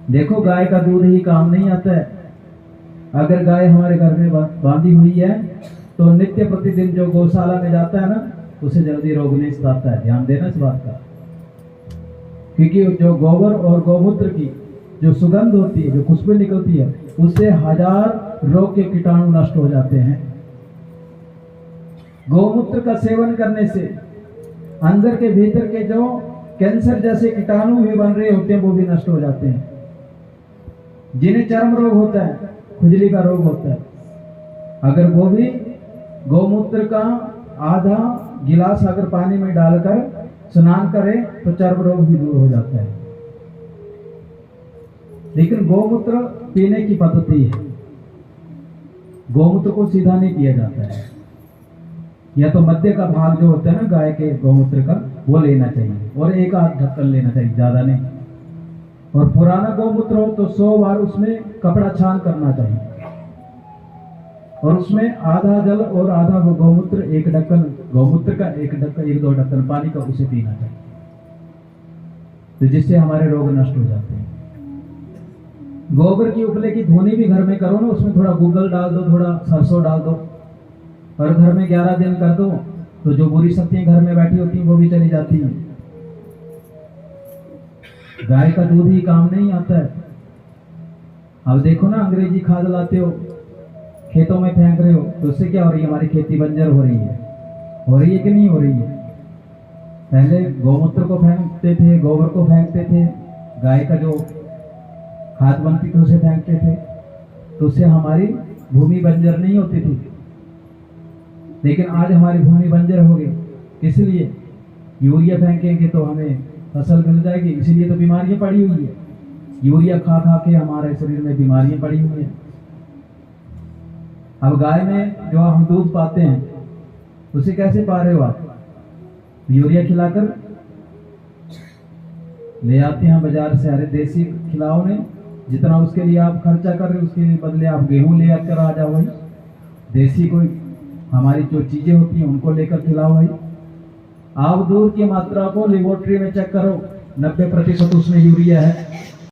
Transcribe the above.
देखो गाय का दूध ही काम नहीं आता है। अगर गाय हमारे घर में बांधी हुई है तो नित्य प्रतिदिन जो गौशाला में जाता है ना, उसे जल्दी रोग नहीं सताता है। ध्यान देना इस बात का, क्योंकि जो गोबर और गौमूत्र की जो सुगंध होती है, जो खुशबू निकलती है, उससे 1000 रोग के कीटाणु नष्ट हो जाते हैं। गौमूत्र का सेवन करने से अंदर के भीतर के जो कैंसर जैसे कीटाणु भी बन रहे होते हैं वो भी नष्ट हो जाते हैं। जिन्हें चर्म रोग होता है, खुजली का रोग होता है, अगर वो भी गौमूत्र का आधा गिलास अगर पानी में डालकर स्नान करें तो चर्म रोग भी दूर हो जाता है। लेकिन गौमूत्र पीने की पद्धति है, गौमूत्र को सीधा नहीं पिया जाता है। या तो मध्य का भाग जो होता है ना गाय के गौमूत्र का, वो लेना चाहिए और एक आध ढक्कन लेना चाहिए, ज्यादा नहीं। और पुराना गौमूत्र हो तो 100 बार उसमें कपड़ा छान करना चाहिए और उसमें आधा जल और आधा वो गौमूत्र, एक ढक्कन गौमूत्र का, एक 2 ढक्कन पानी का, उसे पीना चाहिए, तो जिससे हमारे रोग नष्ट हो जाते हैं। गोबर की उपले की धुनी भी घर में करो ना, उसमें थोड़ा गूगल डाल दो, थोड़ा सरसों डाल दो और घर में 11 दिन कर दो, तो जो बुरी शक्तियां घर में बैठी होती हैं वो भी चली जाती हैं। गाय का दूध ही काम नहीं आता है। अब देखो ना, अंग्रेजी खाद लाते हो, खेतों में फेंक रहे हो, तो उससे क्या हो रही है? हमारी खेती बंजर हो रही है कि नहीं हो रही है? पहले गौमूत्र को फेंकते थे, गोबर को फेंकते थे, गाय का जो खाद बनती थी उसे फेंकते थे, तो उससे हमारी भूमि बंजर नहीं होती थी। लेकिन आज हमारी भूमि बंजर हो गई, इसलिए यूरिया फेंकेंगे तो हमें फसल मिल जाएगी, इसीलिए तो बीमारियां पड़ी हुई है। यूरिया खा खा के हमारे शरीर में बीमारियां पड़ी हुई है। अब गाय में जो हम दूध पाते हैं उसे कैसे पा रहे हो आप? यूरिया खिलाकर ले आते हैं बाजार से। अरे देसी खिलाओ ने, जितना उसके लिए आप खर्चा कर रहे हो उसके बदले आप गेहूं ले आकर आ जाओ भाई। देसी कोई हमारी जो चीजें होती हैं उनको लेकर खिलाओ भाई। आप दूध की मात्रा को लेबोरेटरी में चेक करो, 90% उसमें यूरिया है।